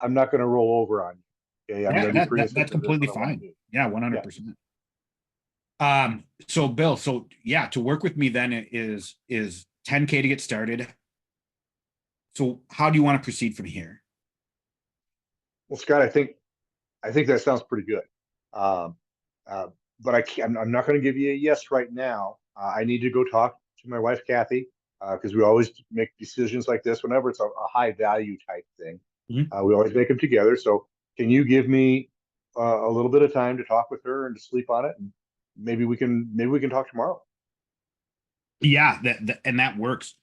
I'm not going to roll over on you. Okay, I'm Yeah, going to be pretty that's assertive. That's completely what I want fine. to do. Yeah, Yeah. 100%. So Bill, so yeah, to work with me then is 10K to get started. So how do you want to proceed from here? Well, Scott, I think that sounds pretty good. Um, uh, but I'm not going to give you a yes right now. I need to go talk to my wife, Kathy, because we always make decisions like this whenever it's a high value type thing. Mhm. We always make them together. So can you give me a little bit of time to talk with her and to sleep on it, and maybe we can talk tomorrow. Yeah, and that works.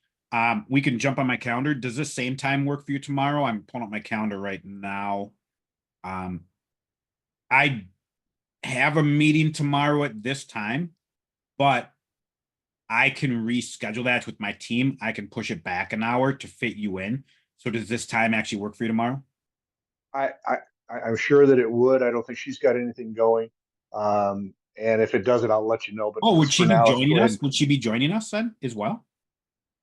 We can jump on my calendar. Does this same time work for you tomorrow? I'm pulling up my calendar right now. Um, I have a meeting tomorrow at this time, but I can reschedule that with my team. I can push it back an hour to fit you in. So does this time actually work for you tomorrow? I, I I'm sure that it would. I don't think she's got anything going. And if it doesn't, I'll let you know. But Oh, would let's she for be now, let's joining go ahead us? and Would she be joining us then as well?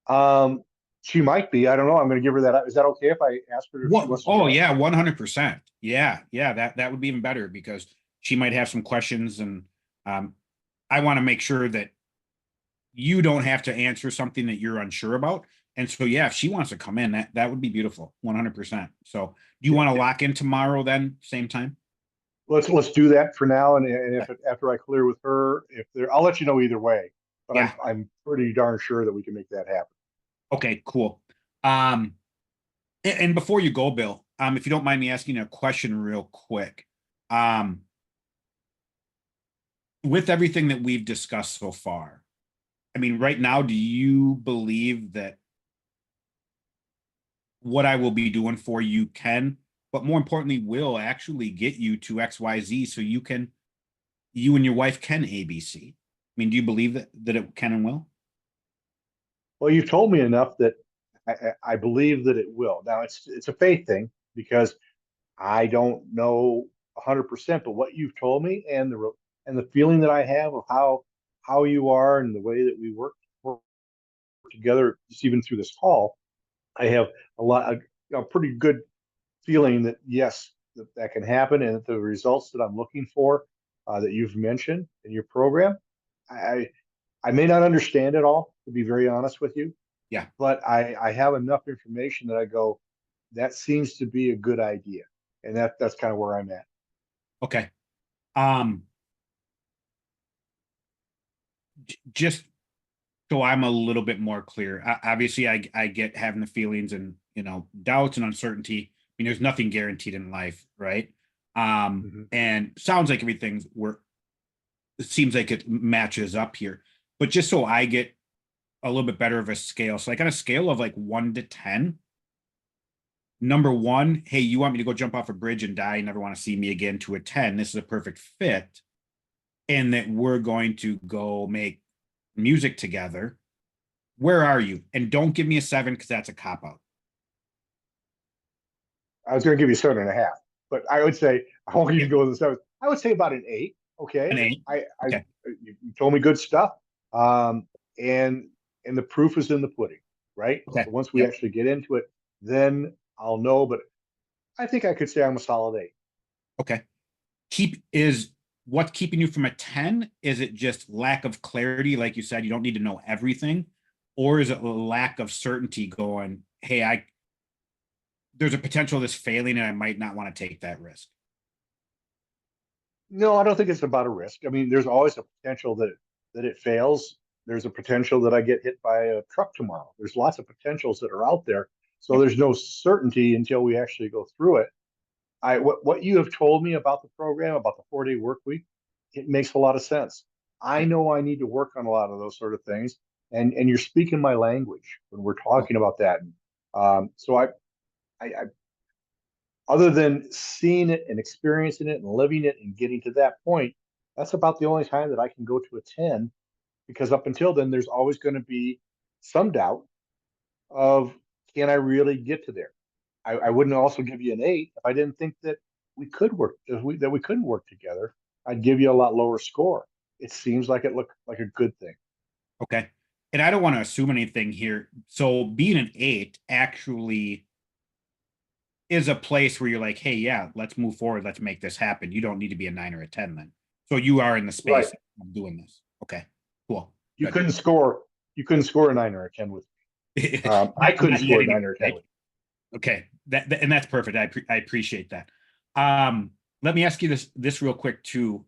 um she might be. I don't know. I'm going to give her that. Is that okay if I ask her if she What? wants to Oh join? yeah, 100%. Yeah, yeah, that would be even better because she might have some questions and um I want to make sure that you don't have to answer something that you're unsure about. And so yeah, if she wants to come in, that would be beautiful. 100%. So do you want to lock in tomorrow then, same time? Let's do that for now. And Okay. if after I clear with her, if there, I'll let you know either way. But I'm Yeah. I'm pretty darn sure that we can make that happen. Okay, cool. Um and before you go, Bill, if you don't mind me asking a question real quick. Um with everything that we've discussed so far, I mean, right now, do you believe that what I will be doing for you can, but more importantly, will actually get you to XYZ so you and your wife can ABC? I mean, do you believe that it can and will? Well, you've told me enough that I believe that it will. Now it's a faith thing because I don't know 100%, but what you've told me and the feeling that I have of how you are and the way that we work together, just even through this call, I have a pretty good feeling that yes, that can happen, and that the results that I'm looking for, that you've mentioned in your program, I I may not understand it all, to be very honest with you, Yeah. but I have enough information that I go, that seems to be a good idea, and that's kind of where I'm at. Okay. Um, just so I'm a little bit more clear. Obviously, I get having the feelings and doubts and uncertainty. I mean, there's nothing guaranteed in life, right? Mhm. And sounds like everything's where it seems like it matches up here. But just so I get a little bit better of a scale. So like on a scale of like 1 to 10, number one, hey, you want me to go jump off a bridge and die and never want to see me again, to a 10, this is a perfect fit. And that we're going to go make music together. Where are you? And don't give me a 7 because that's a cop out. I was going to give you 7.5, but I would say I won't Yeah. even go with the seven. I would say about an 8. Okay, An 8. I Okay. you told me good stuff, um, and and the proof is in the pudding, right? Okay. So once we Yep. actually get into it, then I'll know. But I think I could say I'm a solid 8. Okay. Is what's keeping you from a 10? Is it just lack of clarity? Like you said, you don't need to know everything. Or is it a lack of certainty going, hey, there's a potential of this failing and I might not want to take that risk. No, I don't think it's about a risk. I mean, there's always a potential that it fails. There's a potential that I get hit by a truck tomorrow. There's lots of potentials that are out there. So Yep. there's no certainty until we actually go through it. What you have told me about the program, about the 4-day work week, it makes a lot of sense. I Yep. know I need to work on a lot of those sort of things, and you're speaking my language when we're Cool. talking about that. So I other than seeing it and experiencing it and living it and getting to that point, that's about the only time that I can go to a 10, because up until then, there's always going to be some doubt of, can I really get to there? I wouldn't also give you an 8 if I didn't think that we could work, that we couldn't work together. I'd give you a lot lower score. It seems like it looked like a good thing. Okay. And I don't want to assume anything here. So being an 8 actually is a place where you're like, hey, yeah, let's move forward. Let's make this happen. You don't need to be a 9 or a 10 then. So you are in the Right. space of doing this. Okay, cool. You Good. couldn't score. You couldn't score a 9 or a 10 with me. I couldn't Not yet score a 9 anyway, or a 10 right? with Okay, and that's perfect. I appreciate that. Let me ask you this real quick too,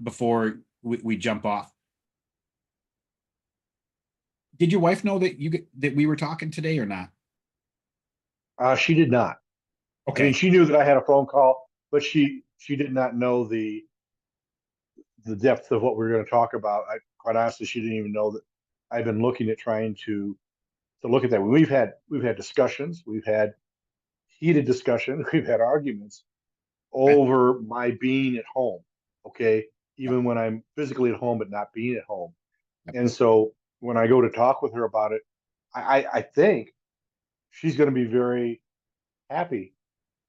before we jump off. Did your wife know that we were talking today or not? you. She did not. I mean, Okay, she knew that I had a phone call, but she did not know the depth of what we were going to talk about. I quite honestly, she didn't even know that I've been looking at trying to look at that. We've had discussions, we've had heated discussions, we've had arguments okay. over my being at home. Okay, Yep, even when I'm physically at home but not being at home. yep. And so when I go to talk with her about it, I think she's going to be very happy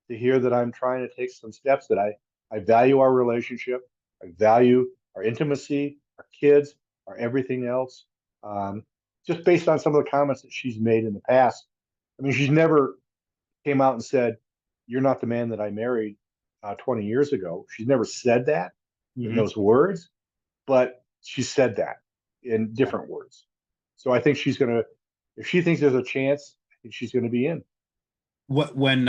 to hear that I'm trying to take some steps that I value our relationship, I value our intimacy, our kids, our everything else. Um, just based on some of the comments that she's made in the past. I mean, she's never came out and said, "You're not the man that I married 20 years ago." She's never said that in Hmm. those words, but she said that in different words. So I think she's gonna, if she thinks there's a chance, I think she's gonna be in. What when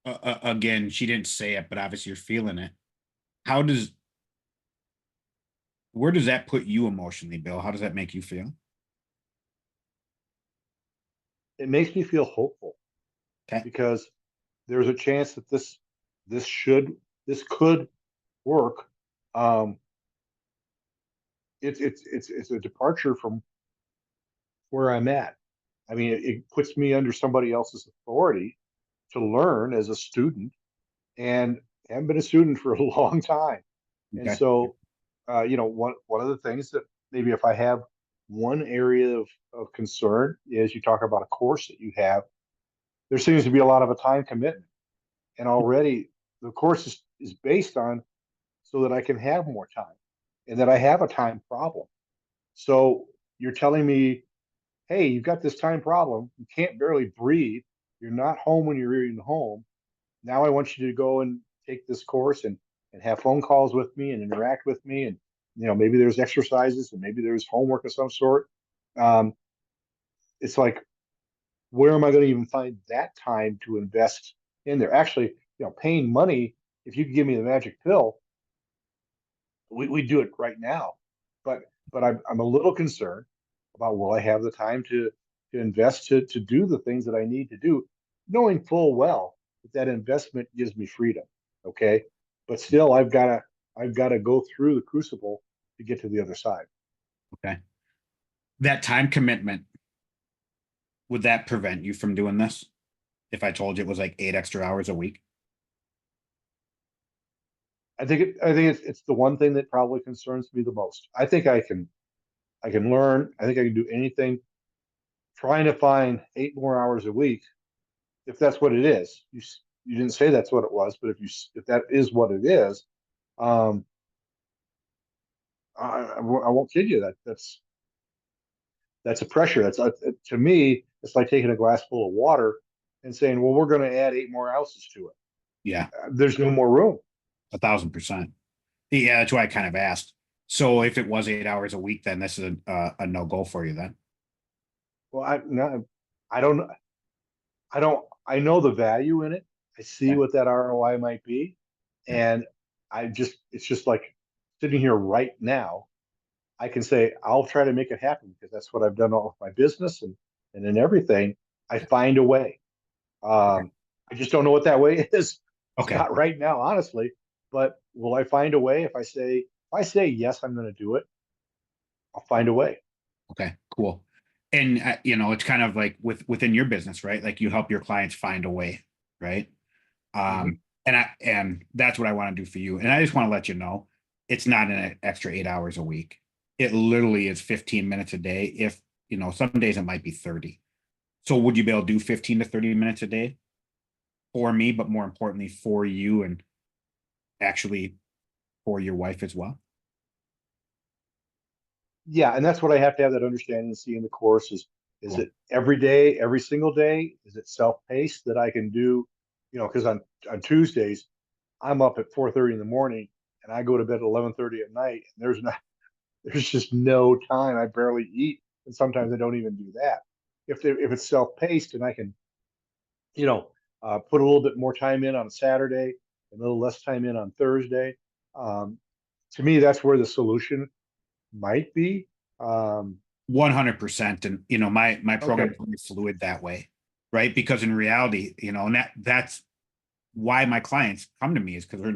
again, she didn't say it, but obviously you're feeling it. How does Where does that put you emotionally, Bill? How does that make you feel? It makes me feel hopeful Okay. because there's a chance that this should this could work. Um, it's a departure from where I'm at. I mean, it puts me under somebody else's authority to learn as a student, and I haven't been a student for a long time. And Okay. so, one of the things that maybe if I have one area of concern is you talk about a course that you have, there seems to be a lot of a time commitment. And already the course is based on so that I can have more time and that I have a time problem. So you're telling me, hey, you've got this time problem. You can't barely breathe. You're not home when you're even home. Now I want you to go and take this course and have phone calls with me and interact with me. And, maybe there's exercises and maybe there's homework of some sort. Um, it's like, where am I going to even find that time to invest in there? Actually, paying money, if you could give me the magic pill, we do it right now. But I'm a little concerned about will I have the time to invest to do the things that I need to do, knowing full well that that investment gives me freedom. Okay, but still I've got to go through the crucible to get to the other side. Okay. That time commitment, would that prevent you from doing this? If I told you it was like 8 extra hours a week? I think it's the one thing that probably concerns me the most. I think I can learn. I think I can do anything. Trying to find 8 more hours a week, if that's what it is. You didn't say that's what it was, but if that is what it is, um, I won't kid you that that's a pressure. To me, it's like taking a glass full of water and saying, well, we're going to add 8 more ounces to it. Yeah, There's no more room. 1,000%. Yeah, that's why I kind of asked. So if it was 8 hours a week, then this is a no go for you then. Well, no, I don't I know the value in it. I see Okay. what that ROI might be, Okay. and it's just like sitting here right now. I can say I'll try to make it happen because that's what I've done all of my business and in everything. I find a way. Okay. I just don't know what that way is. It's Okay. not right now, honestly. But will I find a way? If I say yes, I'm going to do it. I'll find a way. Okay. Cool. And it's kind of like within your business, right? Like you help your clients find a way, right? Hmm. And that's what I want to do for you. And I just want to let you know, it's not an extra 8 hours a week. It literally is 15 minutes a day. If some days it might be 30. So would you be able to do 15 to 30 minutes a day for me, but more importantly for you and actually for your wife as well? Yeah, and that's what I have to have that understanding and see in the course is Is Cool. it every day, every single day? Is it self-paced that I can do? Because on Tuesdays, I'm up at 4:30 in the morning and I go to bed at 11:30 at night. And there's just no time. I barely eat, and sometimes I don't even do that. If it's self-paced and I can, you know, put a little bit more time in on a Saturday, a little less time in on Thursday. Um, to me, that's where the solution might be. Um, 100%. And my program okay, is very fluid that way, right? Because in reality, and that's why my clients come to me, is because they're in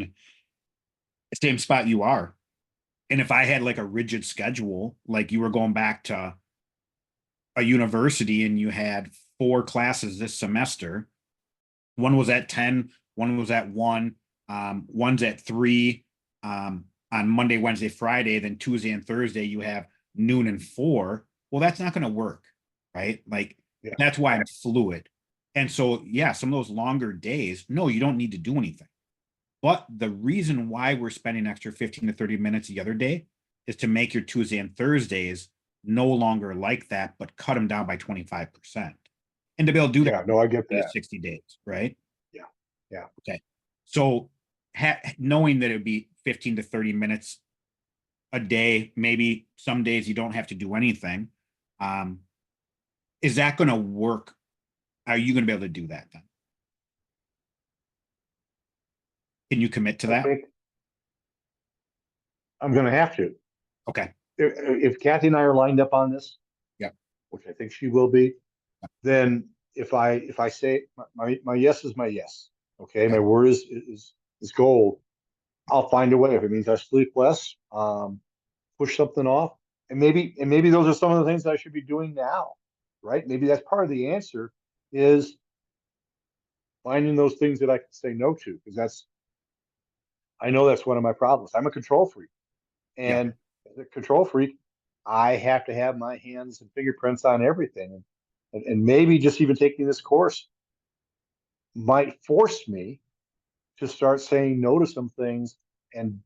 the same spot you are. And if I had like a rigid schedule, like you were going back to a university and you had 4 classes this semester, one was at 10, one was at 1, one's at 3, on Monday, Wednesday, Friday, then Tuesday and Thursday you have noon and 4. Well, that's not going to work, right? Like yeah, that's why I'm fluid. And so, yeah, some of those longer days, no, you don't need to do anything. But the reason why we're spending extra 15 to 30 minutes the other day is to make your Tuesday and Thursdays no longer like that, but cut them down by 25%. And to be able to do that yeah. No, I get in that. 60 days, right? Yeah, yeah, Okay. So knowing that it would be 15 to 30 minutes a day, maybe some days you don't have to do anything. Um, is that going to work? Are you going to be able to do that then? Can you commit to I that? think I'm going to have to. Okay. If Kathy and I are lined up on this, Yeah. which I think she will be, then if I say my yes is my yes. Okay, Okay. my word is gold. I'll find a way. If it means I sleep less, push something off, and maybe those are some of the things that I should be doing now, right? Maybe that's part of the answer is finding those things that I can say no to, because I know that's one of my problems. I'm a control freak, Yeah. and as a control freak, I have to have my hands and fingerprints on everything, and maybe just even taking this course might force me to start saying no to some things and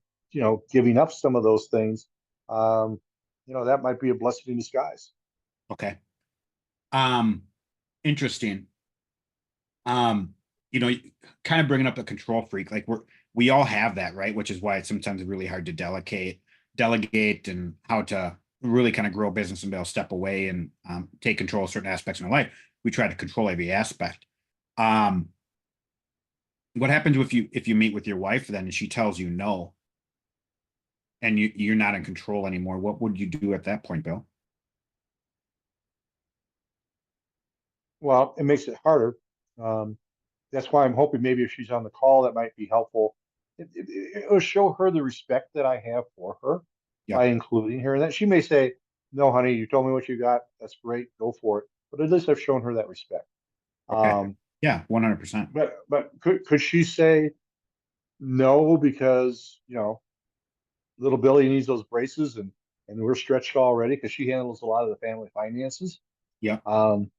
giving up some of those things. um that might be a blessing in disguise. Okay. Um, interesting. Um, you know, kind of bringing up a control freak, like we all have that, right? Which is why it's sometimes really hard to delegate and how to really kind of grow a business and be able to step away and take control of certain aspects in our life. We try to control every aspect. Um, what happens if you meet with your wife then and she tells you no and you're not in control anymore? What would you do at that point, Bill? Well, it makes it harder. That's why I'm hoping maybe if she's on the call, that might be helpful. It'll show her the respect that I have for her Yeah. by including her. And that she may say, "No, honey, you told me what you got. That's great. Go for it." But at least I've shown her that respect. Okay. Um, Yeah, 100%. but could she say no because little Billy needs those braces and we're stretched already because she handles a lot of the family finances? Yeah. Um,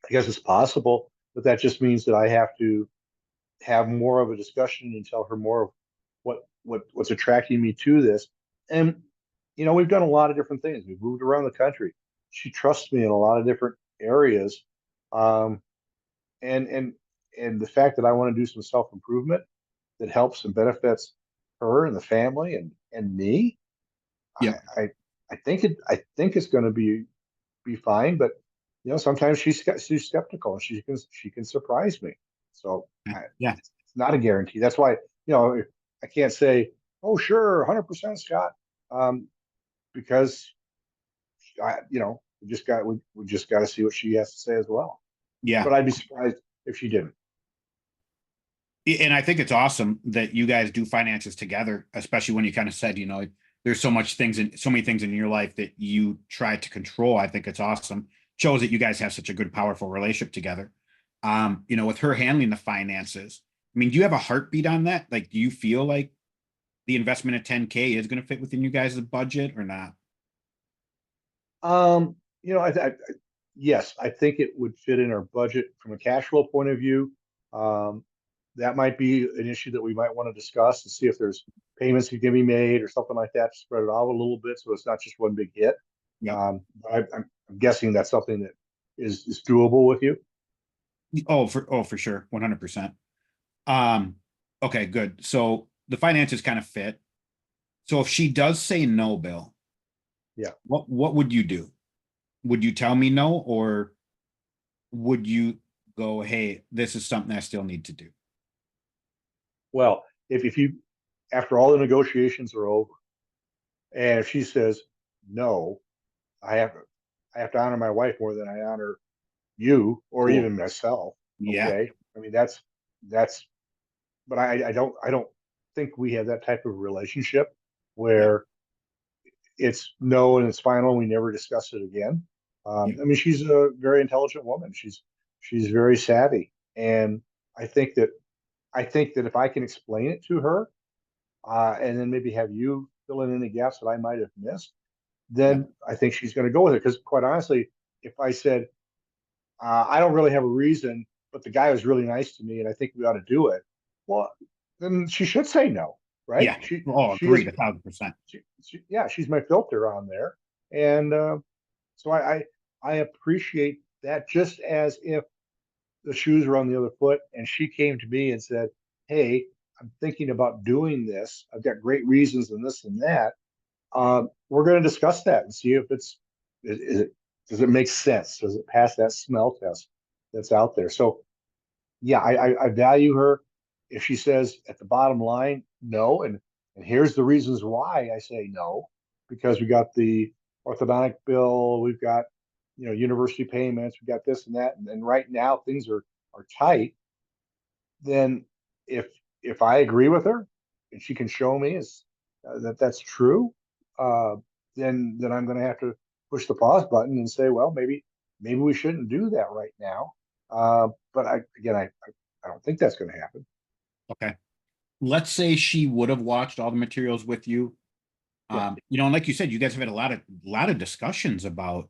I guess it's possible, but that just means that I have to have more of a discussion and tell her more of what's attracting me to this. And we've done a lot of different things. We've moved around the country. She trusts me in a lot of different areas. Um, and and and the fact that I want to do some self-improvement that helps and benefits her and the family and me, I Yeah. I, I think it's going to be fine. But sometimes she's skeptical and she can surprise me. So Yeah. it's not a guarantee. That's why I can't say, oh sure, 100% Scott, because we just got to see what she has to say as well. Yeah. But I'd be surprised if she didn't. And I think it's awesome that you guys do finances together, especially when you kind of said, there's so many things in your life that you try to control. I think it's awesome. Shows that you guys have such a good, powerful relationship together. With her handling the finances, I mean, do you have a heartbeat on that? Like, do you feel like the investment at 10K is going to fit within you guys' budget or not? Um, yes, I think it would fit in our budget from a cash flow point of view. Um, that might be an issue that we might want to discuss and see if there's payments that can be made or something like that to spread it out a little bit so it's not just one big hit. Yep. I'm I'm guessing that's something that is doable with you. For sure, 100%. Um, okay, good. So the finances kind of fit. So if she does say no, Bill, Yeah. what would you do? Would you tell me no, or would you go, hey, this is something I still need to do? Well, if you, after all the negotiations are over, and if she says no, I have I have to honor my wife more than I honor you or Cool. even myself. Yeah. Okay. I mean, that's, but I don't think we have that type of relationship Yeah. where it's no and it's final. We never discuss it again. Yeah. I mean, she's a very intelligent woman. She's very savvy, and I think that I think that if I can explain it to her, and then maybe have you fill in any gaps that I might have missed, Yeah. then I think she's going to go with it. Because quite honestly, if I said I don't really have a reason, but the guy was really nice to me, and I think we ought to do it, well, then she should say no, right? Yeah. Oh, She is agreed, 1,000%. yeah, she's my filter on there, and so I appreciate that. Just as if the shoes were on the other foot, and she came to me and said, "Hey, I'm thinking about doing this. I've got great reasons and this and that. We're going to discuss that and see if is it does it make sense? Does it pass that smell test that's out there?" So yeah, I value her. If she says at the bottom line no, and here's the reasons why I say no, because we got the orthodontic bill, we've got university payments, we got this and that, and right now things are tight. Then if if I agree with her and she can show me is that that's true, uh, then I'm going to have to push the pause button and say, well, maybe we shouldn't do that right now. But I don't think that's going to happen. Okay. Let's say she would have watched all the materials with you. Yeah, And like you said, you guys have had a lot of discussions about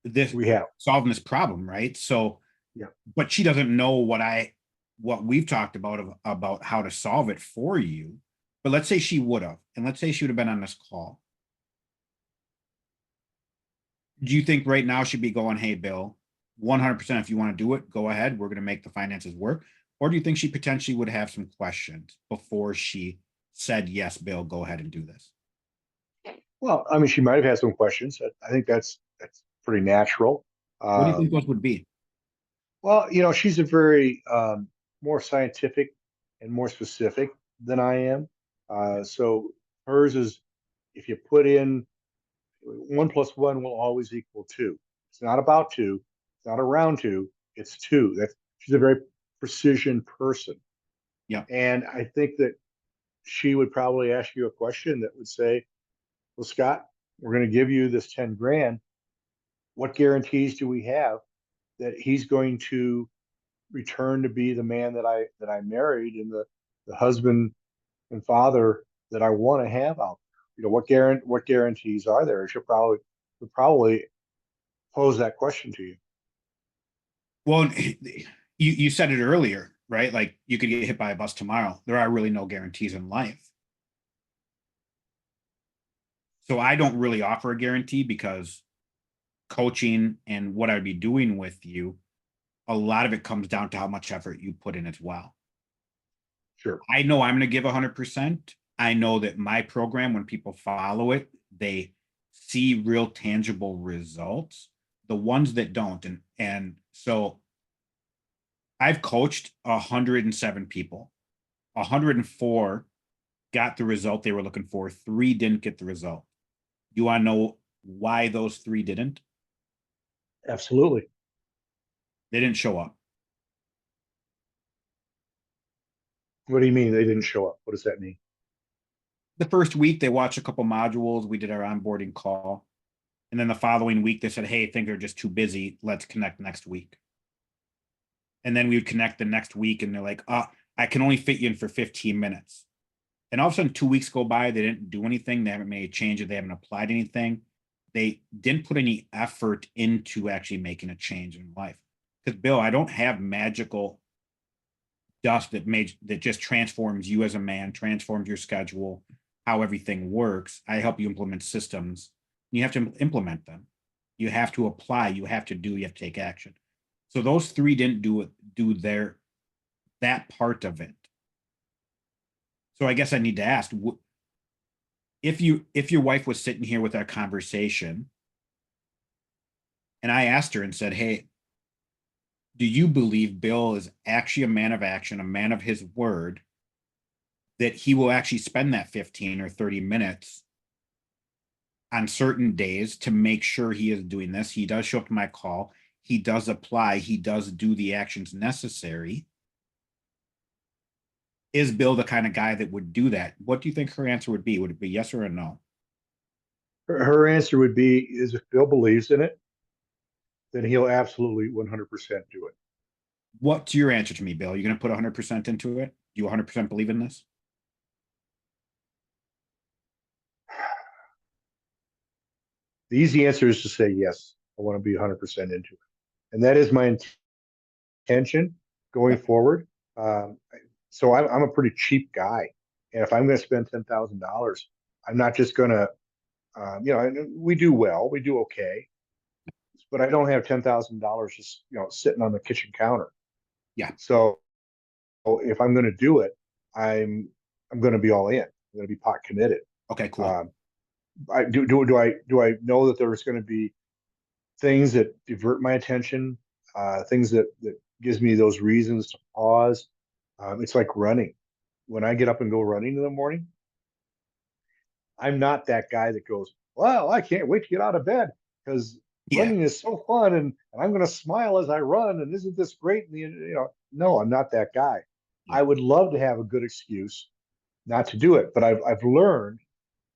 this we have. solving this problem, right? So, Yeah. but she doesn't know what we've talked about how to solve it for you. But let's say she would have, and let's say she would have been on this call. Do you think right now she'd be going, hey, Bill, 100%, if you want to do it, go ahead. We're going to make the finances work. Or do you think she potentially would have some questions before she said, yes, Bill, go ahead and do this? Well, I mean, she might have had some questions. I think that's pretty natural. What do you Uh, think those would be? well, she's a very more scientific and more specific than I am. So hers is if you put in 1 plus 1 will always equal 2. It's not about 2. It's not around 2. It's 2. That's she's a very precision person, Yeah. and I think that she would probably ask you a question that would say, "Well, Scott, we're going to give you this 10 grand. What guarantees do we have that he's going to return to be the man that I married and the husband and father that I want to have out there? What guarantees are there?" She'll probably pose that question to you. Well, you said it earlier, right? Like you could get hit by a bus tomorrow. There are really no guarantees in life. So I don't really offer a guarantee because coaching and what I'd be doing with you, a lot of it comes down to how much effort you put in as well. Sure. I know I'm going to give 100%. I know that my program, when people follow it, they see real tangible results. The ones that don't, and so I've coached 107 people. 104 got the result they were looking for. 3 didn't get the result. You want to know why those 3 didn't? Absolutely. They didn't show up. What do you mean they didn't show up? What does that mean? The first week, they watched a couple modules. We did our onboarding call. And then the following week, they said, hey, I think they're just too busy. Let's connect next week. And then we would connect the next week, and they're like, I can only fit you in for 15 minutes. And all of a sudden, 2 weeks go by, they didn't do anything. They haven't made a change, or they haven't applied anything. They didn't put any effort into actually making a change in life. Because Bill, I don't have magical dust that just transforms you as a man, transforms your schedule, how everything works. I help you implement systems. You have to implement them. You have to apply, you have to do, you have to take action. So those three didn't do that part of it. So I guess I need to ask, if your wife was sitting here with our conversation, and I asked her and said, hey, do you believe Bill is actually a man of action, a man of his word, that he will actually spend that 15 or 30 minutes on certain days to make sure he is doing this? He does show up to my call. He does apply. He does do the actions necessary. Is Bill the kind of guy that would do that? What do you think her answer would be? Would it be yes or a no? Her answer would be is if Bill believes in it, then he'll absolutely 100% do it. What's your answer to me, Bill? You're going to put 100% into it? Do you 100% believe in this? The easy answer is to say yes. I want to be 100% into it, and that is my intention going forward. So I'm a pretty cheap guy, and if I'm going to spend $10,000, I'm not just going to, we do well, we do okay, but I don't have $10,000 just sitting on the kitchen counter. Yeah. So if I'm going to do it, I'm going to be all in. I'm going to be pot committed. Okay, cool. Do I know that there's going to be things that divert my attention, things that gives me those reasons to pause? It's like running. When I get up and go running in the morning, I'm not that guy that goes, well, I can't wait to get out of bed because running is so fun and I'm going to smile as I run. And isn't this great? And, no, I'm not that guy. Yeah. I would love to have a good excuse not to do it, but I've learned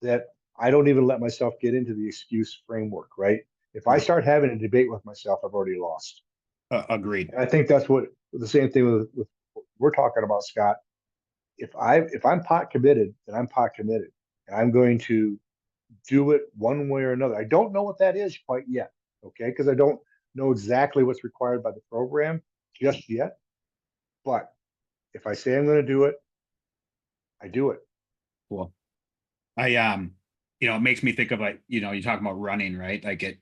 that I don't even let myself get into the excuse framework, right? If I start having a debate with myself, I've already lost. Agreed. And I think that's what the same thing with what we're talking about, Scott. If I'm pot committed, then I'm pot committed, and I'm going to do it one way or another. I don't know what that is quite yet, okay? Because I don't know exactly what's required by the program just yet. But if I say I'm going to do it, I do it. Cool. It makes me think of you talk about running, right? Like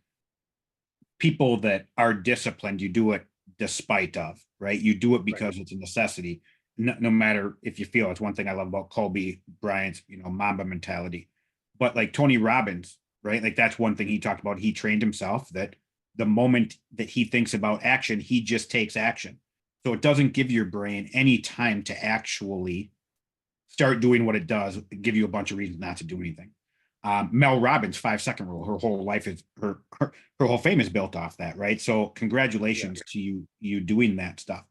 people that are disciplined, you do it despite of, right? You do it because it's a necessity. No matter if you feel. It's one thing I love about Kobe Bryant's, Mamba mentality. But like Tony Robbins, right? Like that's one thing he talked about. He trained himself that the moment that he thinks about action, he just takes action. So it doesn't give your brain any time to actually start doing what it does, give you a bunch of reasons not to do anything. Mel Robbins' 5-second rule, her whole life is her whole fame is built off that, right? So congratulations to you doing that stuff.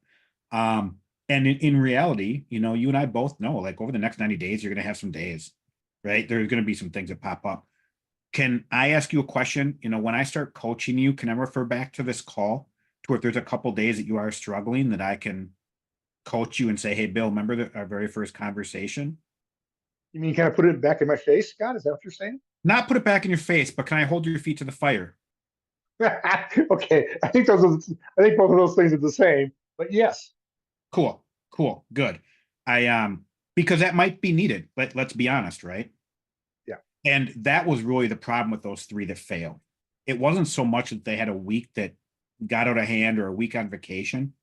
And in reality, you and I both know, like over the next 90 days, you're going to have some days, right? There's going to be some things that pop up. Can I ask you a question? When I start coaching you, can I refer back to this call to if there's a couple days that you are struggling that I can coach you and say, hey, Bill, remember our very first conversation? You mean kind of put it back in my face, Scott? Is that what you're saying? Not put it back in your face, but can I hold your feet to the fire? Okay, I think both of those things are the same. But yes. Cool, good. Because that might be needed. Let's be honest, right? Yeah. And that was really the problem with those three that failed. It wasn't so much that they had a week that got out of hand or a week on vacation.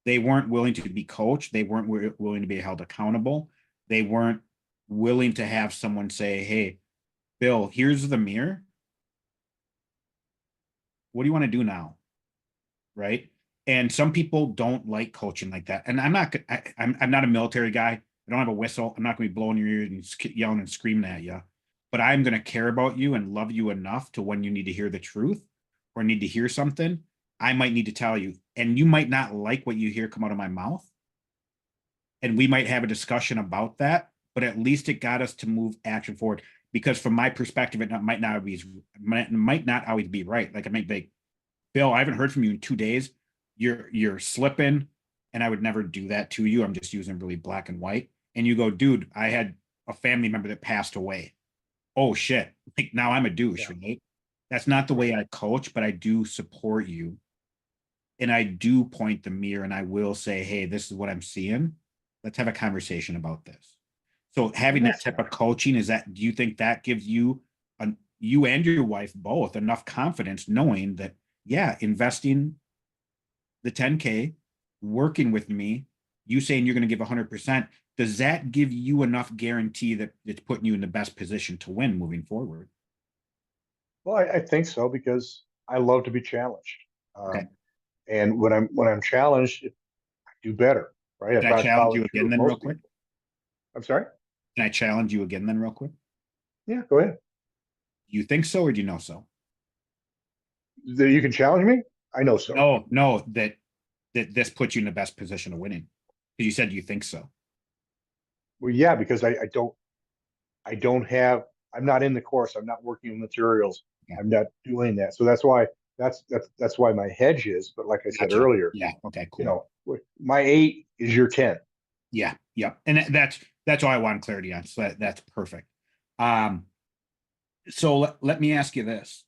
They weren't willing to be coached. They weren't willing to be held accountable. They weren't willing to have someone say, hey, Bill, here's the mirror. What do you want to do now? Right. And some people don't like coaching like that. And I'm not a military guy. I don't have a whistle. I'm not going to be blowing your ears and yelling and screaming at you. But I'm going to care about you and love you enough to when you need to hear the truth or need to hear something, I might need to tell you. And you might not like what you hear come out of my mouth. And we might have a discussion about that, but at least it got us to move action forward. Because from my perspective, it might not always be right. Like I might be, Bill, I haven't heard from you in 2 days. You're slipping, and I would never do that to you. I'm just using really black and white. And you go, dude, I had a family member that passed away. Oh shit! Like now I'm a douche, right? That's not the way I coach, but I do support you, and I do point the mirror, and I will say, hey, this is what I'm seeing. Let's have a conversation about this. So having that type of coaching, do you think that gives you you and your wife both enough confidence knowing that, yeah, investing the 10K, working with me, you saying you're going to give 100%, does that give you enough guarantee that it's putting you in the best position to win moving forward? Well, I think so because I love to be challenged. Okay. And when I'm challenged, I do better, right? Can I If I challenge follow you through again with then, real most quick? people. I'm sorry? Can I challenge you again then, real quick? Yeah, go ahead. Do you think so, or do you know so? That you can challenge me? I know so. No, no, that this puts you in the best position of winning. Because you said you think so. Well, yeah, because I don't have, I'm not in the course. I'm not working with materials. Yeah. I'm not doing that. So that's why my hedge is. But like I said Gotcha. earlier, Yeah. Okay. you Cool. know, my 8 is your 10. Yeah. Yeah. And that's all I want clarity on. So that's perfect. Um. So let me ask you this.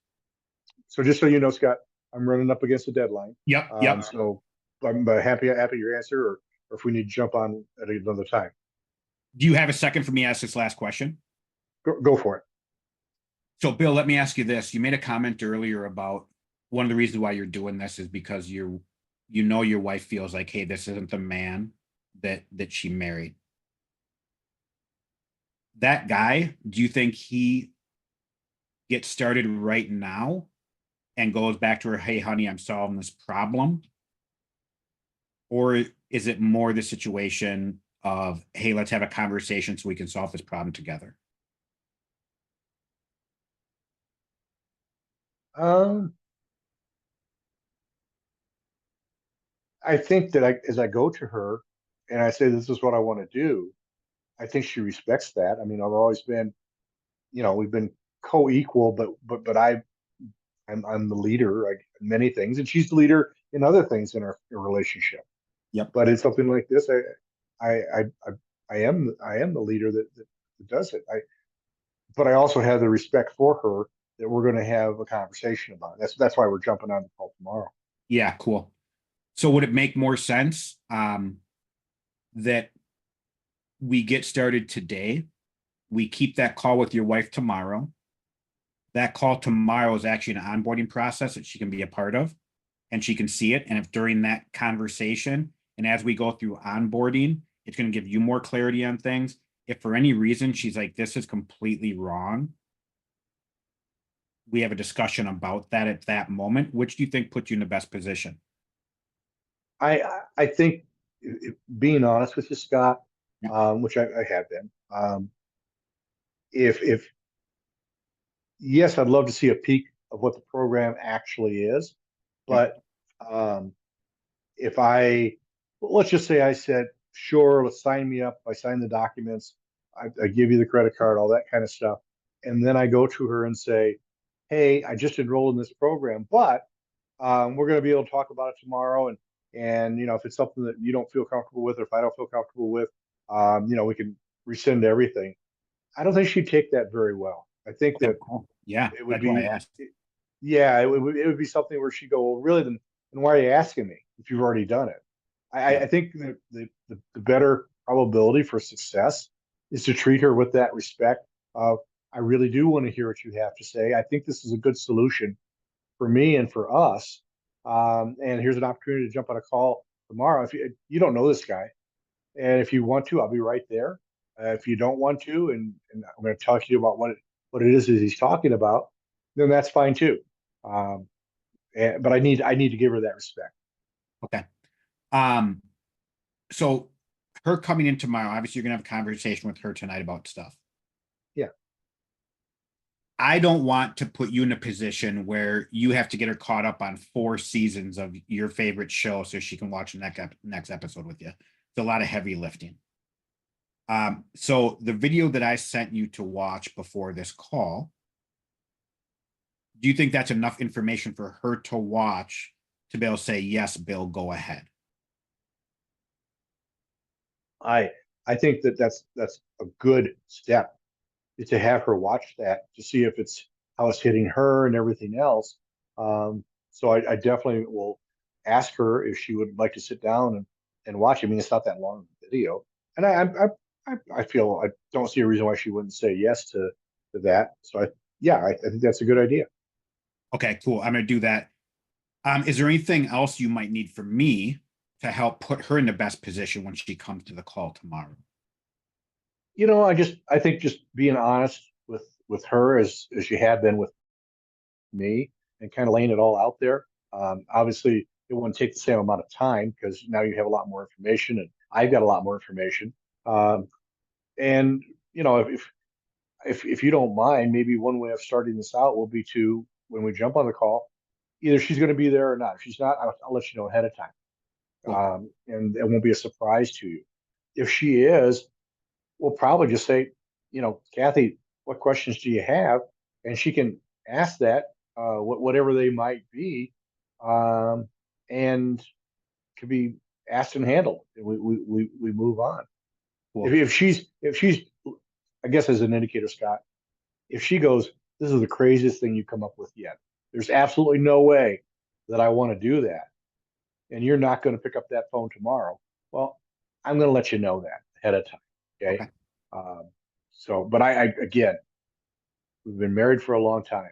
So just so you know, Scott, I'm running up against the deadline. Yep. Yep. So I'm happy your answer, or if we need to jump on at another time, Do you have a second for me to ask this last question? go for it. So, Bill, let me ask you this. You made a comment earlier about one of the reasons why you're doing this is because you know your wife feels like, hey, this isn't the man that she married. That guy, do you think he gets started right now and goes back to her, hey, honey, I'm solving this problem? Or is it more the situation of, hey, let's have a conversation so we can solve this problem together? Um, I think that as I go to her and I say this is what I want to do, I think she respects that. I mean, I've always been, we've been co-equal, but I'm the leader like in many things, and she's the leader in other things in our relationship. Yep. But in something like this, I I I, I am the leader that does it. But I also have the respect for her that we're going to have a conversation about it. That's why we're jumping on the call tomorrow. Yeah, cool. So would it make more sense that we get started today? We keep that call with your wife tomorrow. That call tomorrow is actually an onboarding process that she can be a part of and she can see it. And if during that conversation and as we go through onboarding, it's going to give you more clarity on things. If for any reason she's like, this is completely wrong, we have a discussion about that at that moment. Which do you think puts you in the best position? I think being honest with you, Scott, Yeah. which I have been, if yes, I'd love to see a peek of what the program actually is, Yep. but if let's just say I said, sure, let's sign me up. I sign the documents. I give you the credit card, all that kind of stuff. And then I go to her and say, hey, I just enrolled in this program, but we're going to be able to talk about it tomorrow. And if it's something that you don't feel comfortable with, or if I don't feel comfortable with, we can rescind everything. I don't think she'd take that very well. I think Okay, that cool. Yeah, it would that's why I be, asked. yeah, it would be something where she'd go, well, really, then why are you asking me if you've already done it? I, Yeah. I think that the better probability for success is to treat her with that respect of, I really do want to hear what you have to say. I think this is a good solution for me and for us. And here's an opportunity to jump on a call tomorrow. If you don't know this guy, and if you want to, I'll be right there. If you don't want to, and I'm going to talk to you about what it is that he's talking about, then that's fine too. Um, but I need to give her that respect. Okay. Um, so her coming in tomorrow, obviously you're gonna have a conversation with her tonight about stuff. Yeah. I don't want to put you in a position where you have to get her caught up on 4 seasons of your favorite show so she can watch the next episode with you. It's a lot of heavy lifting. So the video that I sent you to watch before this call, do you think that's enough information for her to watch to be able to say, yes, Bill, go ahead? I I think that's a good step, is to have her watch that to see if it's how it's hitting her and everything else. So I definitely will ask her if she would like to sit down and watch. I mean, it's not that long of a video, and I feel I don't see a reason why she wouldn't say yes to that. So Yeah, I think that's a good idea. Okay, cool. I'm gonna do that. Is there anything else you might need from me to help put her in the best position when she comes to the call tomorrow? I think just being honest with her as you have been with me and kind of laying it all out there. Obviously, it wouldn't take the same amount of time because now you have a lot more information and I've got a lot more information. Um, and if you don't mind, maybe one way of starting this out will be to when we jump on the call, either she's going to be there or not. If she's not, I'll let you know ahead of time, Cool. and it won't be a surprise to you. If she is, we'll probably just say, Kathy, what questions do you have? And she can ask that, whatever they might be, um, and could be asked and handled. And we move on. If, Cool. if she's, if she's, I guess as an indicator, Scott, if she goes, this is the craziest thing you come up with yet. There's absolutely no way that I want to do that. And you're not going to pick up that phone tomorrow. Well, I'm going to let you know that ahead of time. Okay. Okay. Um, but I again, we've been married for a long time.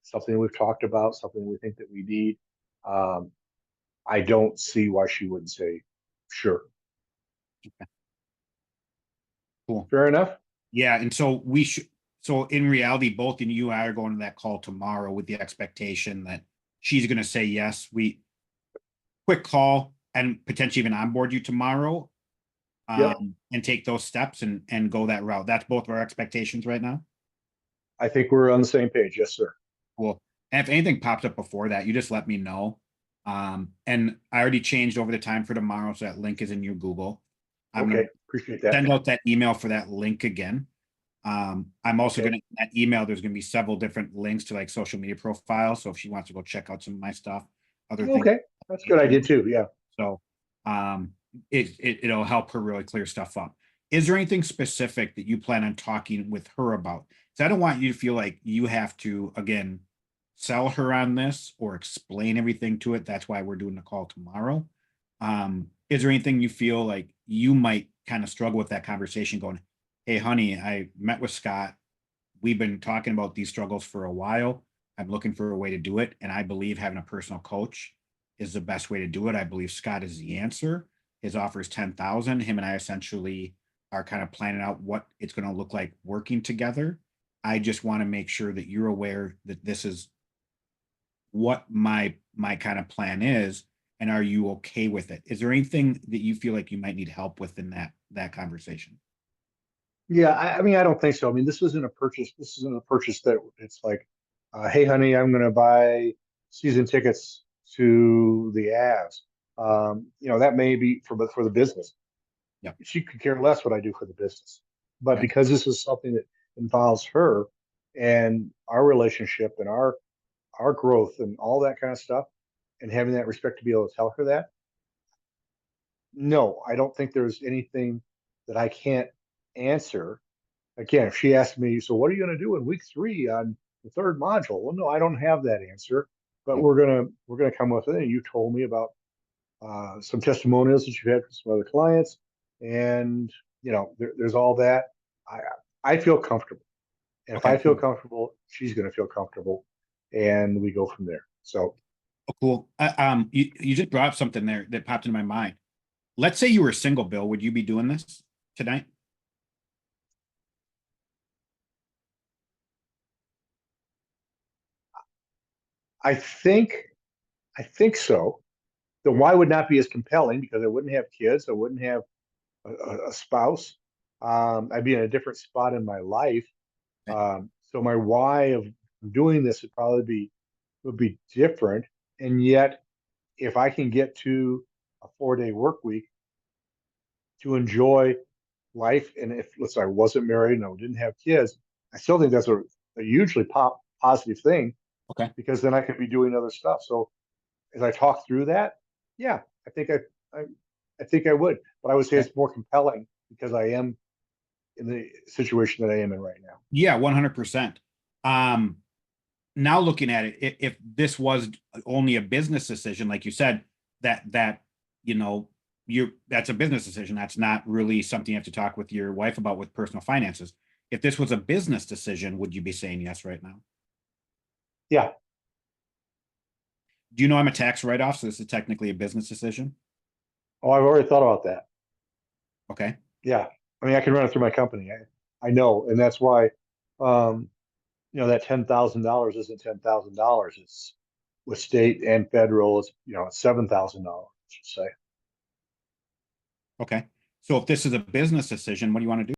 Something we've talked about, something we think that we need. Um, I don't see why she wouldn't say, sure. Cool. Fair enough. Yeah, and so we should. So in reality, both in you and I are going to that call tomorrow with the expectation that she's going to say yes. We quick call and potentially even onboard you tomorrow, Yep. and take those steps and go that route. That's both of our expectations right now. I think we're on the same page. Yes, sir. Cool. And if anything pops up before that, you just let me know. And I already changed over the time for tomorrow, so that link is in your Google. I'm gonna Okay. Appreciate that. send out that email for that link again. I'm also Okay. gonna, in that email, there's gonna be several different links to like social media profiles. So if she wants to go check out some of my stuff, other things. Okay. That's a good idea too. Yeah. So it'll help her really clear stuff up. Is there anything specific that you plan on talking with her about? Because I don't want you to feel like you have to, again, sell her on this or explain everything to it. That's why we're doing the call tomorrow. Is there anything you feel like you might kind of struggle with that conversation going, hey, honey, I met with Scott. We've been talking about these struggles for a while. I'm looking for a way to do it. And I believe having a personal coach is the best way to do it. I believe Scott is the answer. His offer is 10,000. Him and I essentially are kind of planning out what it's going to look like working together. I just want to make sure that you're aware that this is what my kind of plan is, and are you okay with it? Is there anything that you feel like you might need help with in that conversation? Yeah. I mean, I don't think so. I mean, this isn't a purchase. This isn't a purchase that it's like, hey, honey, I'm going to buy season tickets to the Avs. That may be for the business. Yeah. She could care less what I do for the business. But Okay. because this is something that involves her and our relationship and our growth and all that kind of stuff, and having that respect to be able to tell her that, no, I don't think there's anything that I can't answer. Again, if she asked me, so what are you going to do in week 3 on the third module? Well, no, I don't have that answer, but Yeah. we're gonna come with it. And you told me about some testimonials that you've had from some other clients, and there's all that. I I feel comfortable, and if I Okay. feel Cool. comfortable, she's going to feel comfortable, and we go from there. So Oh, cool. You just brought up something there that popped into my mind. Let's say you were single, Bill. Would you be doing this tonight? I think I think so. The why would not be as compelling because I wouldn't have kids, I wouldn't have a spouse. I'd be in a different spot in my life. Okay. So my why of doing this would be different. And yet, if I can get to a 4-day work week to enjoy life, and if let's say I wasn't married and I didn't have kids, I still think that's a hugely positive thing Okay. because then I could be doing other stuff. So as I talk through that, yeah, I, I think I would, but I would say Okay. it's more compelling because I am in the situation that I am in right now. Yeah, 100%. Um, Now looking at it, if this was only a business decision, like you said, that you know, that's a business decision. That's not really something you have to talk with your wife about with personal finances. If this was a business decision, would you be saying yes right now? Yeah. Do you know I'm a tax write-off, so this is technically a business decision? Oh, I've already thought about that. Okay, Yeah. I mean, I can run it through my company. I know, and that's why, um, that $10,000 isn't $10,000. It's with state and federal, it's $7,000, I should say. okay. So if this is a business decision, what do you want to do?